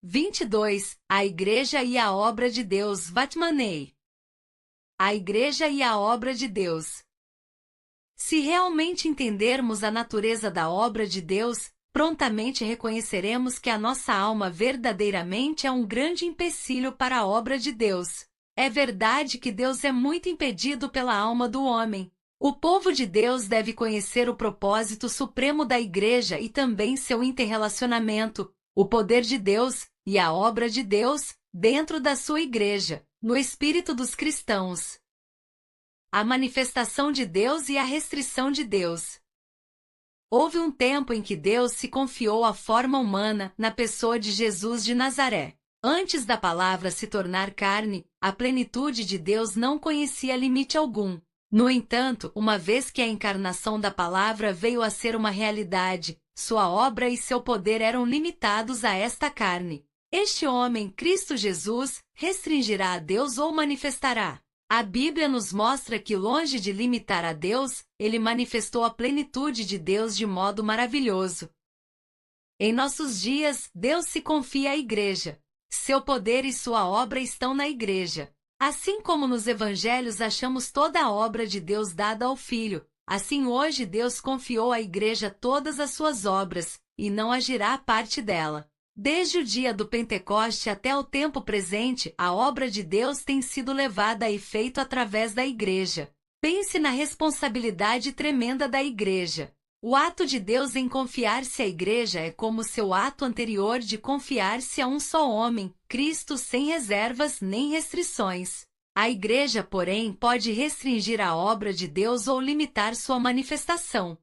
22. A Igreja e a Obra de Deus. Vatmanei. A Igreja e a Obra de Deus. Se realmente entendermos a natureza da obra de Deus, prontamente reconheceremos que a nossa alma verdadeiramente é um grande empecilho para a obra de Deus. É verdade que Deus é muito impedido pela alma do homem. O povo de Deus deve conhecer o propósito supremo da Igreja e também seu interrelacionamento, o poder de Deus e a obra de Deus dentro da sua Igreja, no espírito dos cristãos. A manifestação de Deus e a restrição de Deus. Houve um tempo em que Deus se confiou à forma humana na pessoa de Jesus de Nazaré. Antes da palavra se tornar carne, a plenitude de Deus não conhecia limite algum. No entanto, uma vez que a encarnação da palavra veio a ser uma realidade, sua obra e seu poder eram limitados a esta carne. Este homem, Cristo Jesus, restringirá a Deus ou manifestará? A Bíblia nos mostra que, longe de limitar a Deus, ele manifestou a plenitude de Deus de modo maravilhoso. Em nossos dias, Deus se confia à Igreja. Seu poder e sua obra estão na Igreja. Assim como nos Evangelhos achamos toda a obra de Deus dada ao Filho, assim hoje Deus confiou à Igreja todas as suas obras, e não agirá a parte dela. Desde o dia do Pentecoste até o tempo presente, a obra de Deus tem sido levada a efeito através da Igreja. Pense na responsabilidade tremenda da Igreja. O ato de Deus em confiar-se à Igreja é como seu ato anterior de confiar-se a um só homem, Cristo, sem reservas nem restrições. A Igreja, porém, pode restringir a obra de Deus ou limitar sua manifestação.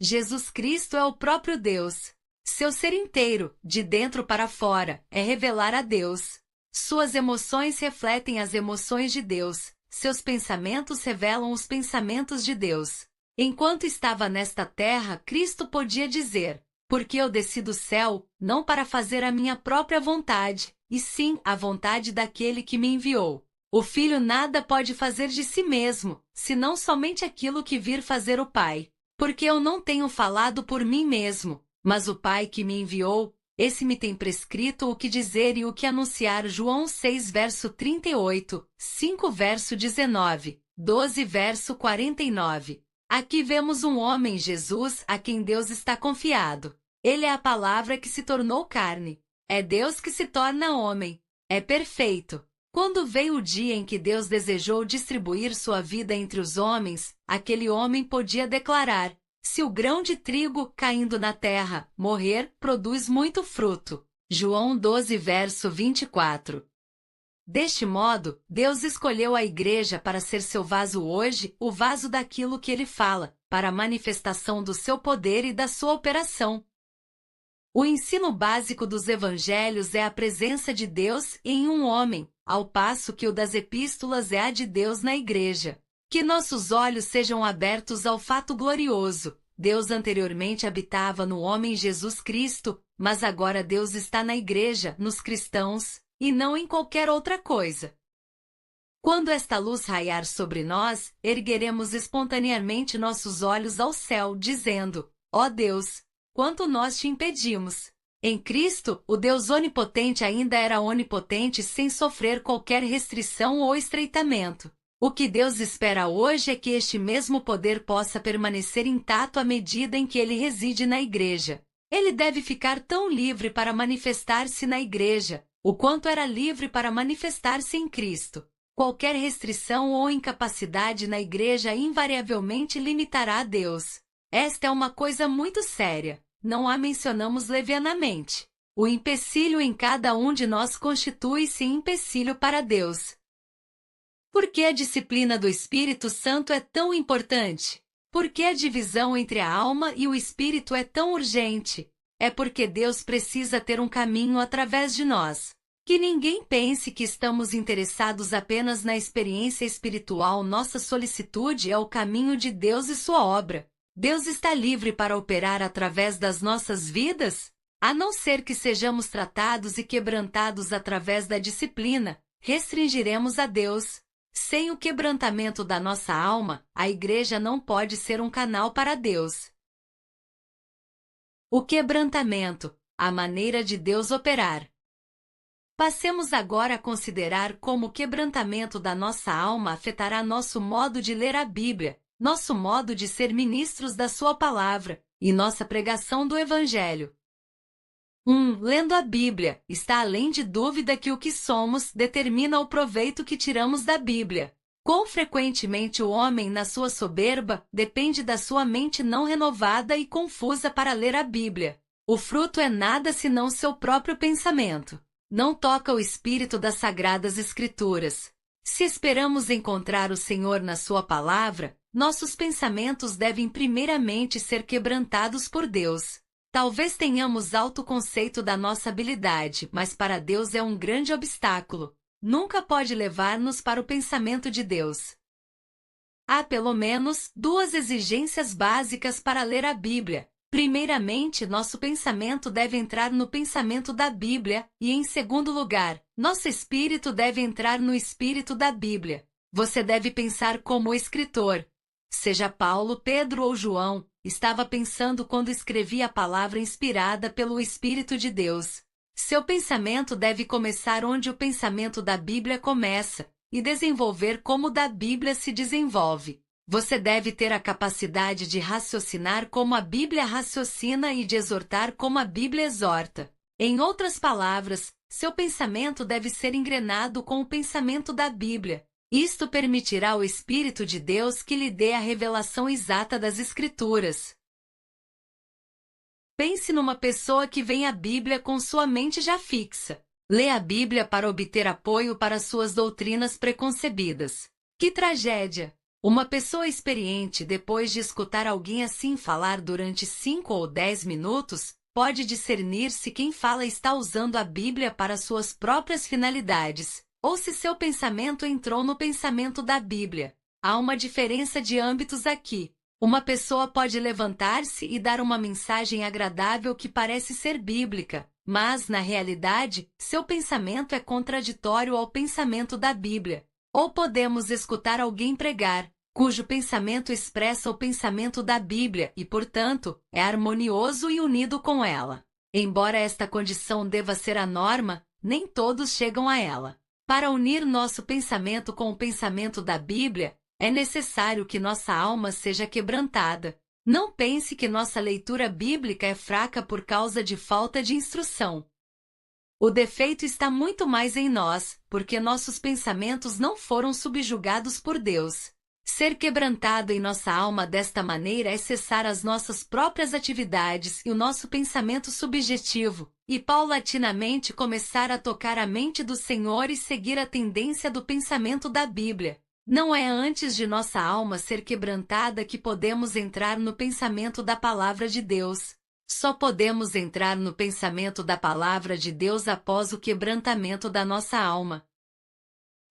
Jesus Cristo é o próprio Deus. Seu ser inteiro, de dentro para fora, é revelar a Deus. Suas emoções refletem as emoções de Deus. Seus pensamentos revelam os pensamentos de Deus. Enquanto estava nesta terra, Cristo podia dizer: porque eu desci do céu, não para fazer a minha própria vontade, e sim a vontade daquele que me enviou. O Filho nada pode fazer de si mesmo, senão somente aquilo que vir fazer o Pai. Porque eu não tenho falado por mim mesmo, mas o Pai que me enviou, esse me tem prescrito o que dizer e o que anunciar. João 6 verso 38, 5 verso 19, 12 verso 49. Aqui vemos um homem, Jesus, a quem Deus está confiado. Ele é a palavra que se tornou carne. É Deus que se torna homem. É perfeito. Quando veio o dia em que Deus desejou distribuir sua vida entre os homens, aquele homem podia declarar: se o grão de trigo, caindo na terra, morrer, produz muito fruto. João 12 verso 24. Deste modo, Deus escolheu a Igreja para ser seu vaso hoje, o vaso daquilo que ele fala, para a manifestação do seu poder e da sua operação. O ensino básico dos Evangelhos é a presença de Deus em um homem, ao passo que o das Epístolas é a de Deus na Igreja. Que nossos olhos sejam abertos ao fato glorioso. Deus anteriormente habitava no homem Jesus Cristo, mas agora Deus está na Igreja, nos cristãos, e não em qualquer outra coisa. Quando esta luz raiar sobre nós, ergueremos espontaneamente nossos olhos ao céu, dizendo: ó Deus, quanto nós te impedimos! Em Cristo, o Deus onipotente ainda era onipotente sem sofrer qualquer restrição ou estreitamento. O que Deus espera hoje é que este mesmo poder possa permanecer intacto à medida em que ele reside na Igreja. Ele deve ficar tão livre para manifestar-se na Igreja, o quanto era livre para manifestar-se em Cristo. Qualquer restrição ou incapacidade na Igreja invariavelmente limitará a Deus. Esta é uma coisa muito séria, não a mencionamos levianamente. O empecilho em cada um de nós constitui-se empecilho para Deus. Por que a disciplina do Espírito Santo é tão importante? Por que a divisão entre a alma e o Espírito é tão urgente? É porque Deus precisa ter um caminho através de nós. Que ninguém pense que estamos interessados apenas na experiência espiritual. Nossa solicitude é o caminho de Deus e sua obra. Deus está livre para operar através das nossas vidas? A não ser que sejamos tratados e quebrantados através da disciplina, restringiremos a Deus. Sem o quebrantamento da nossa alma, a Igreja não pode ser um canal para Deus. O quebrantamento. a maneira de Deus operar. Passemos agora a considerar como o quebrantamento da nossa alma afetará nosso modo de ler a Bíblia, nosso modo de ser ministros da sua palavra e nossa pregação do Evangelho. Lendo a Bíblia, está além de dúvida que o que somos determina o proveito que tiramos da Bíblia. Quão frequentemente o homem, na sua soberba, depende da sua mente não renovada e confusa para ler a Bíblia. O fruto é nada senão seu próprio pensamento. Não toca o espírito das Sagradas Escrituras. Se esperamos encontrar o Senhor na sua palavra, nossos pensamentos devem primeiramente ser quebrantados por Deus. Talvez tenhamos alto conceito da nossa habilidade, mas para Deus é um grande obstáculo. Nunca pode levar-nos para o pensamento de Deus. Há pelo menos duas exigências básicas para ler a Bíblia. Primeiramente, nosso pensamento deve entrar no pensamento da Bíblia e, em segundo lugar, nosso espírito deve entrar no espírito da Bíblia. Você deve pensar como o escritor. Seja Paulo, Pedro ou João, estava pensando quando escrevia a palavra inspirada pelo Espírito de Deus. Seu pensamento deve começar onde o pensamento da Bíblia começa e desenvolver como o da Bíblia se desenvolve. Você deve ter a capacidade de raciocinar como a Bíblia raciocina e de exortar como a Bíblia exorta. Em outras palavras, seu pensamento deve ser engrenado com o pensamento da Bíblia. Isto permitirá ao Espírito de Deus que lhe dê a revelação exata das Escrituras. Pense numa pessoa que vê a Bíblia com sua mente já fixa. Lê a Bíblia para obter apoio para suas doutrinas preconcebidas. Que tragédia! Uma pessoa experiente, depois de escutar alguém assim falar durante 5 ou 10 minutos, pode discernir se quem fala está usando a Bíblia para suas próprias finalidades, ou se seu pensamento entrou no pensamento da Bíblia. Há uma diferença de âmbitos aqui. Uma pessoa pode levantar-se e dar uma mensagem agradável que parece ser bíblica, mas, na realidade, seu pensamento é contraditório ao pensamento da Bíblia. Ou podemos escutar alguém pregar, cujo pensamento expressa o pensamento da Bíblia e, portanto, é harmonioso e unido com ela. Embora esta condição deva ser a norma, nem todos chegam a ela. Para unir nosso pensamento com o pensamento da Bíblia, é necessário que nossa alma seja quebrantada. Não pense que nossa leitura bíblica é fraca por causa de falta de instrução. O defeito está muito mais em nós, porque nossos pensamentos não foram subjugados por Deus. Ser quebrantado em nossa alma desta maneira é cessar as nossas próprias atividades e o nosso pensamento subjetivo, e paulatinamente começar a tocar a mente do Senhor e seguir a tendência do pensamento da Bíblia. Não é antes de nossa alma ser quebrantada que podemos entrar no pensamento da Palavra de Deus. Só podemos entrar no pensamento da Palavra de Deus após o quebrantamento da nossa alma.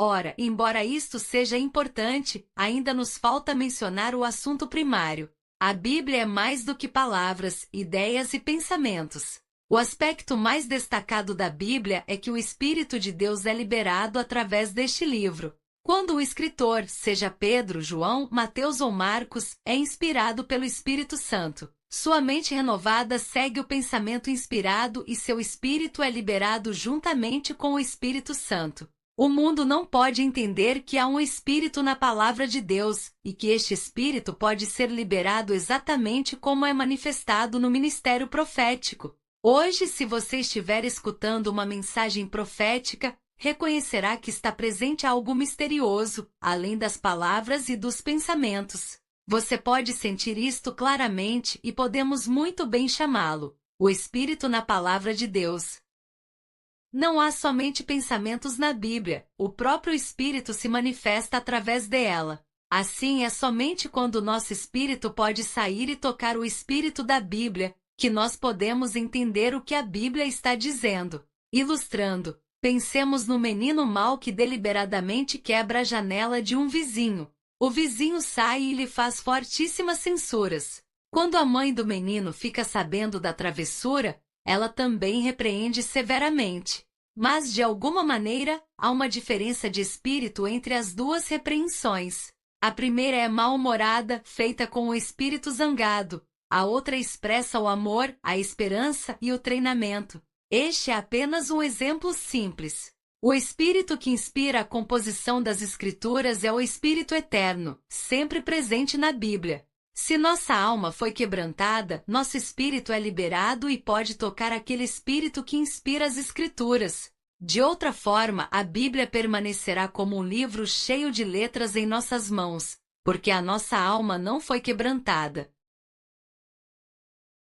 Ora, embora isto seja importante, ainda nos falta mencionar o assunto primário. A Bíblia é mais do que palavras, ideias e pensamentos. O aspecto mais destacado da Bíblia é que o Espírito de Deus é liberado através deste livro. Quando o escritor, seja Pedro, João, Mateus ou Marcos, é inspirado pelo Espírito Santo, sua mente renovada segue o pensamento inspirado e seu espírito é liberado juntamente com o Espírito Santo. O mundo não pode entender que há um Espírito na Palavra de Deus e que este Espírito pode ser liberado exatamente como é manifestado no ministério profético. Hoje, se você estiver escutando uma mensagem profética, reconhecerá que está presente algo misterioso, além das palavras e dos pensamentos. Você pode sentir isto claramente e podemos muito bem chamá-lo o Espírito na Palavra de Deus. Não há somente pensamentos na Bíblia, o próprio Espírito se manifesta através dela. Assim, é somente quando nosso espírito pode sair e tocar o Espírito da Bíblia que nós podemos entender o que a Bíblia está dizendo. Ilustrando, pensemos no menino mau que deliberadamente quebra a janela de um vizinho. O vizinho sai e lhe faz fortíssimas censuras. Quando a mãe do menino fica sabendo da travessura, ela também repreende severamente. Mas, de alguma maneira, há uma diferença de espírito entre as duas repreensões. A primeira é mal-humorada, feita com o espírito zangado. A outra expressa o amor, a esperança e o treinamento. Este é apenas um exemplo simples. O Espírito que inspira a composição das Escrituras é o Espírito Eterno, sempre presente na Bíblia. Se nossa alma foi quebrantada, nosso espírito é liberado e pode tocar aquele Espírito que inspira as Escrituras. De outra forma, a Bíblia permanecerá como um livro cheio de letras em nossas mãos, porque a nossa alma não foi quebrantada.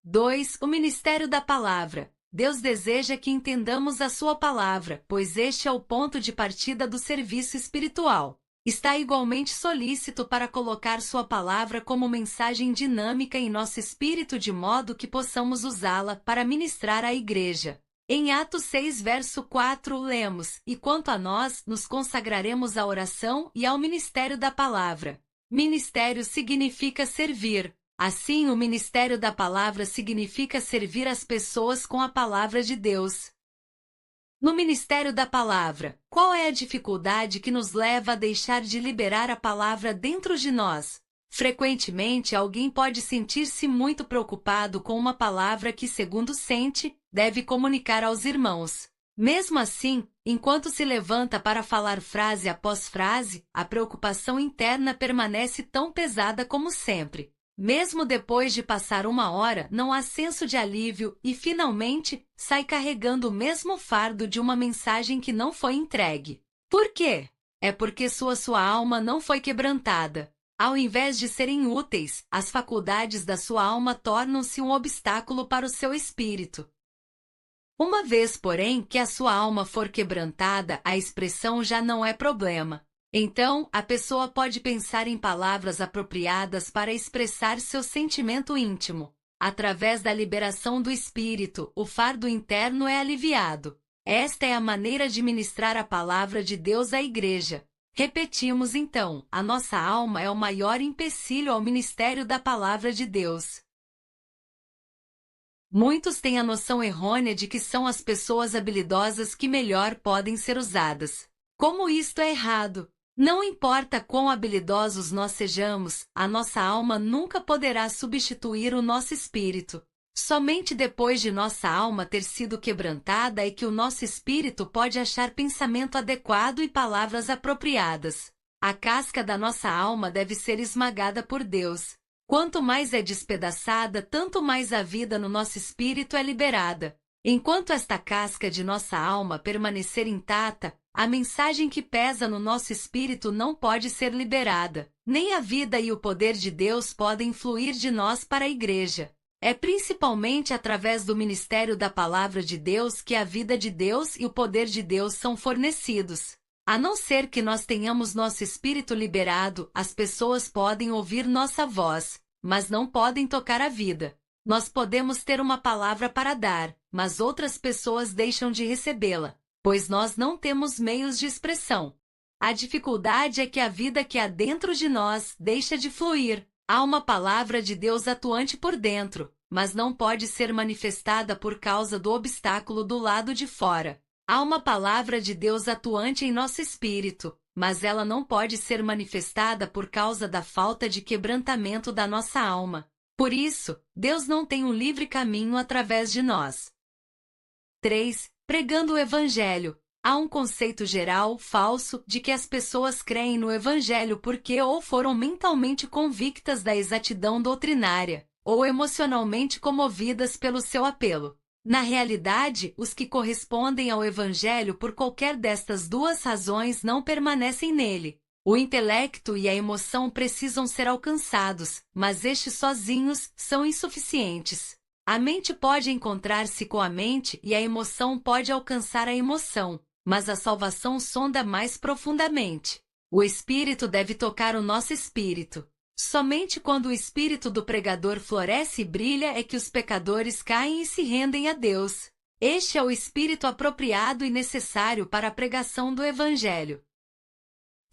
2. O ministério da palavra. Deus deseja que entendamos a sua palavra, pois este é o ponto de partida do serviço espiritual. Está igualmente solícito para colocar sua palavra como mensagem dinâmica em nosso espírito de modo que possamos usá-la para ministrar à igreja. Em Atos 6, verso 4, lemos: "E quanto a nós, nos consagraremos à oração e ao ministério da palavra." Ministério significa servir. Assim, o ministério da palavra significa servir as pessoas com a palavra de Deus. No ministério da palavra, qual é a dificuldade que nos leva a deixar de liberar a palavra dentro de nós? Frequentemente, alguém pode sentir-se muito preocupado com uma palavra que, segundo sente, deve comunicar aos irmãos. Mesmo assim, enquanto se levanta para falar frase após frase, a preocupação interna permanece tão pesada como sempre. Mesmo depois de passar 1 hora, não há senso de alívio e, finalmente, sai carregando o mesmo fardo de uma mensagem que não foi entregue. Por quê? É porque sua alma não foi quebrantada. Ao invés de serem úteis, as faculdades da sua alma tornam-se um obstáculo para o seu espírito. Uma vez, porém, que a sua alma for quebrantada, a expressão já não é problema. Então, a pessoa pode pensar em palavras apropriadas para expressar seu sentimento íntimo. Através da liberação do espírito, o fardo interno é aliviado. Esta é a maneira de ministrar a palavra de Deus à igreja. Repetimos então, a nossa alma é o maior empecilho ao ministério da palavra de Deus. Muitos têm a noção errônea de que são as pessoas habilidosas que melhor podem ser usadas. Como isto é errado! Não importa quão habilidosos nós sejamos, a nossa alma nunca poderá substituir o nosso espírito. Somente depois de nossa alma ter sido quebrantada é que o nosso espírito pode achar pensamento adequado e palavras apropriadas. A casca da nossa alma deve ser esmagada por Deus. Quanto mais é despedaçada, tanto mais a vida no nosso espírito é liberada. Enquanto esta casca de nossa alma permanecer intacta, a mensagem que pesa no nosso espírito não pode ser liberada. Nem a vida e o poder de Deus podem fluir de nós para a igreja. É principalmente através do ministério da palavra de Deus que a vida de Deus e o poder de Deus são fornecidos. A não ser que nós tenhamos nosso espírito liberado, as pessoas podem ouvir nossa voz, mas não podem tocar a vida. Nós podemos ter uma palavra para dar, mas outras pessoas deixam de recebê-la, pois nós não temos meios de expressão. A dificuldade é que a vida que há dentro de nós deixa de fluir. Há uma palavra de Deus atuante por dentro, mas não pode ser manifestada por causa do obstáculo do lado de fora. Há uma palavra de Deus atuante em nosso espírito, mas ela não pode ser manifestada por causa da falta de quebrantamento da nossa alma. Por isso, Deus não tem um livre caminho através de nós. 3. Pregando o Evangelho. Há um conceito geral, falso, de que as pessoas creem no Evangelho porque ou foram mentalmente convictas da exatidão doutrinária, ou emocionalmente comovidas pelo seu apelo. Na realidade, os que correspondem ao Evangelho por qualquer destas duas razões não permanecem nele. O intelecto e a emoção precisam ser alcançados, mas estes sozinhos são insuficientes. A mente pode encontrar-se com a mente e a emoção pode alcançar a emoção, mas a salvação sonda mais profundamente. O Espírito deve tocar o nosso espírito. Somente quando o espírito do pregador floresce e brilha é que os pecadores caem e se rendem a Deus. Este é o espírito apropriado e necessário para a pregação do Evangelho.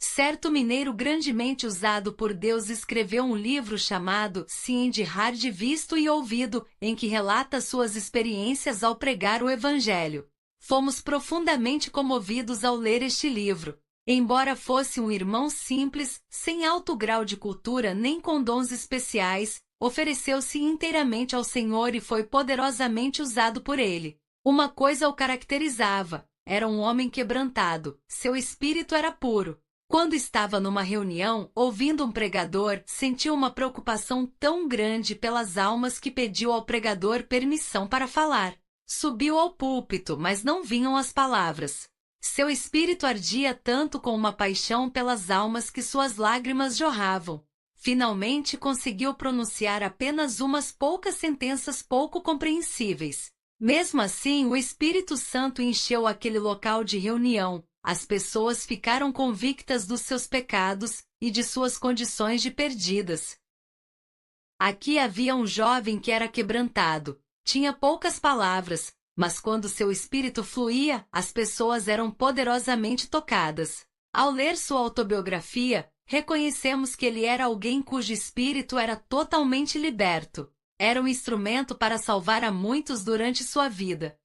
Certo mineiro grandemente usado por Deus escreveu um livro chamado Sim de Hard Visto e Ouvido, em que relata suas experiências ao pregar o Evangelho. Fomos profundamente comovidos ao ler este livro. Embora fosse um irmão simples, sem alto grau de cultura nem com dons especiais, ofereceu-se inteiramente ao Senhor e foi poderosamente usado por Ele. Uma coisa o caracterizava: era um homem quebrantado, seu espírito era puro. Quando estava numa reunião, ouvindo um pregador, sentiu uma preocupação tão grande pelas almas que pediu ao pregador permissão para falar. Subiu ao púlpito, mas não vinham as palavras. Seu espírito ardia tanto com uma paixão pelas almas que suas lágrimas jorravam. Finalmente conseguiu pronunciar apenas umas poucas sentenças pouco compreensíveis. Mesmo assim, o Espírito Santo encheu aquele local de reunião. As pessoas ficaram convictas dos seus pecados e de suas condições de perdidas. Aqui havia um jovem que era quebrantado. Tinha poucas palavras, mas quando seu espírito fluía, as pessoas eram poderosamente tocadas. Ao ler sua autobiografia, reconhecemos que ele era alguém cujo espírito era totalmente liberto. Era um instrumento para salvar a muitos durante sua vida.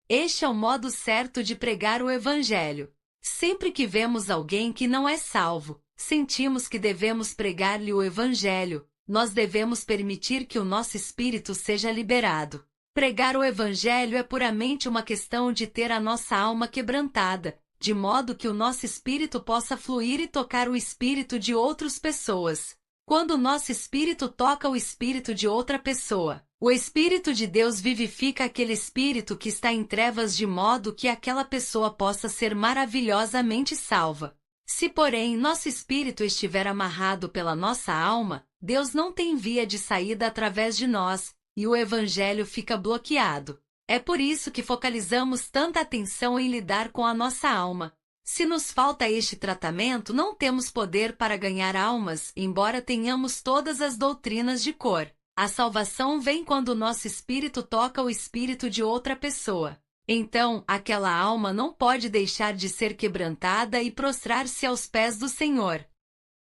Este é o modo certo de pregar o Evangelho. Sempre que vemos alguém que não é salvo, sentimos que devemos pregar-lhe o Evangelho. Nós devemos permitir que o nosso espírito seja liberado. Pregar o Evangelho é puramente uma questão de ter a nossa alma quebrantada, de modo que o nosso espírito possa fluir e tocar o espírito de outras pessoas. Quando o nosso espírito toca o espírito de outra pessoa, o Espírito de Deus vivifica aquele espírito que está em trevas de modo que aquela pessoa possa ser maravilhosamente salva. Se, porém, nosso espírito estiver amarrado pela nossa alma, Deus não tem via de saída através de nós, e o Evangelho fica bloqueado. É por isso que focalizamos tanta atenção em lidar com a nossa alma. Se nos falta este tratamento, não temos poder para ganhar almas, embora tenhamos todas as doutrinas de cor. A salvação vem quando o nosso espírito toca o espírito de outra pessoa. Então, aquela alma não pode deixar de ser quebrantada e prostrar-se aos pés do Senhor.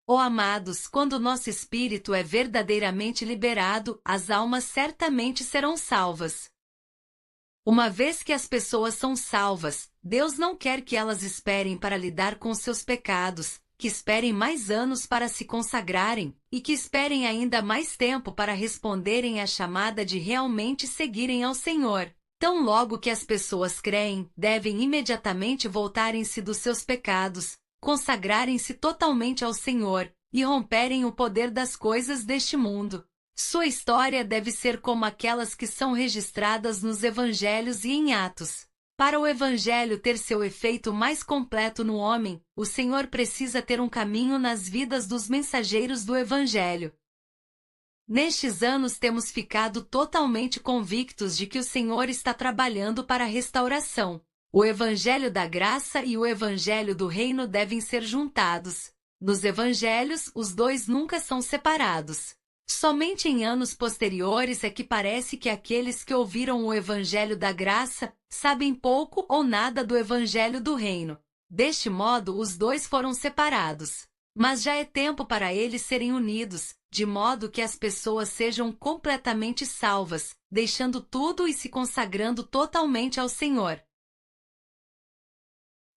Oh amados, quando o nosso espírito é verdadeiramente liberado, as almas certamente serão salvas. Uma vez que as pessoas são salvas, Deus não quer que elas esperem para lidar com seus pecados, que esperem mais anos para se consagrarem, e que esperem ainda mais tempo para responderem à chamada de realmente seguirem ao Senhor. Tão logo que as pessoas creem, devem imediatamente voltarem-se dos seus pecados, consagrarem-se totalmente ao Senhor, e romperem o poder das coisas deste mundo. Sua história deve ser como aquelas que são registradas nos Evangelhos e em Atos. Para o Evangelho ter seu efeito mais completo no homem, o Senhor precisa ter um caminho nas vidas dos mensageiros do Evangelho. Nestes anos temos ficado totalmente convictos de que o Senhor está trabalhando para a restauração. O Evangelho da graça e o Evangelho do reino devem ser juntados. Nos Evangelhos, os dois nunca são separados. Somente em anos posteriores é que parece que aqueles que ouviram o Evangelho da graça sabem pouco ou nada do Evangelho do reino. Deste modo, os dois foram separados. Mas já é tempo para eles serem unidos, de modo que as pessoas sejam completamente salvas, deixando tudo e se consagrando totalmente ao Senhor.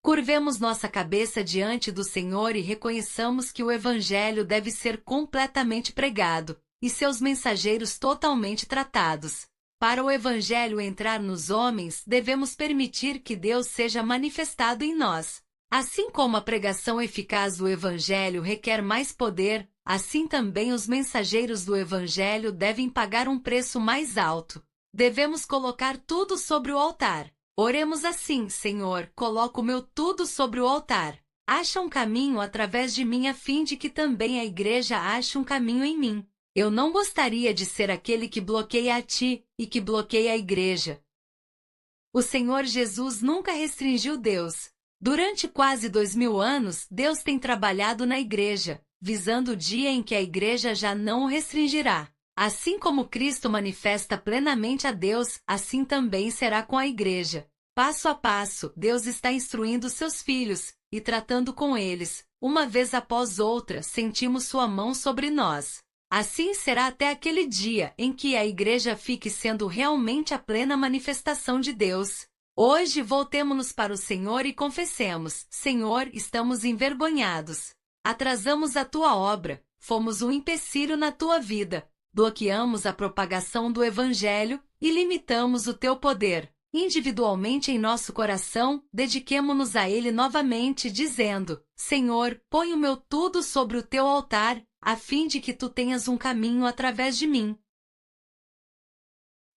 Curvemos nossa cabeça diante do Senhor e reconheçamos que o Evangelho deve ser completamente pregado, e seus mensageiros totalmente tratados. Para o Evangelho entrar nos homens, devemos permitir que Deus seja manifestado em nós. Assim como a pregação eficaz do Evangelho requer mais poder, assim também os mensageiros do Evangelho devem pagar um preço mais alto. Devemos colocar tudo sobre o altar. Oremos assim: Senhor, coloco o meu tudo sobre o altar. Acha um caminho através de mim a fim de que também a igreja ache um caminho em mim. Eu não gostaria de ser aquele que bloqueia a ti e que bloqueia a igreja. O Senhor Jesus nunca restringiu Deus. Durante quase 2000 anos, Deus tem trabalhado na igreja, visando o dia em que a igreja já não o restringirá. Assim como Cristo manifesta plenamente a Deus, assim também será com a igreja. Passo a passo, Deus está instruindo seus filhos e tratando com eles. Uma vez após outra, sentimos sua mão sobre nós. Assim será até aquele dia em que a igreja fique sendo realmente a plena manifestação de Deus. Hoje voltemo-nos para o Senhor e confessemos: Senhor, estamos envergonhados. Atrasamos a tua obra, fomos um empecilho na tua vida. bloqueamos a propagação do Evangelho e limitamos o teu poder. Individualmente em nosso coração, dediquemo-nos a ele novamente, dizendo: Senhor, põe o meu tudo sobre o teu altar, a fim de que tu tenhas um caminho através de mim.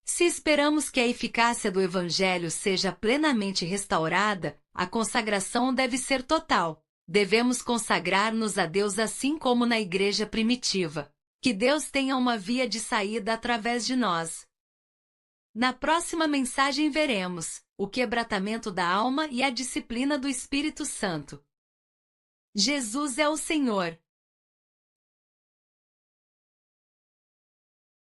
Se esperamos que a eficácia do Evangelho seja plenamente restaurada, a consagração deve ser total. Devemos consagrar-nos a Deus assim como na igreja primitiva. Que Deus tenha uma via de saída através de nós. Na próxima mensagem veremos o quebrantamento da alma e a disciplina do Espírito Santo. Jesus é o Senhor.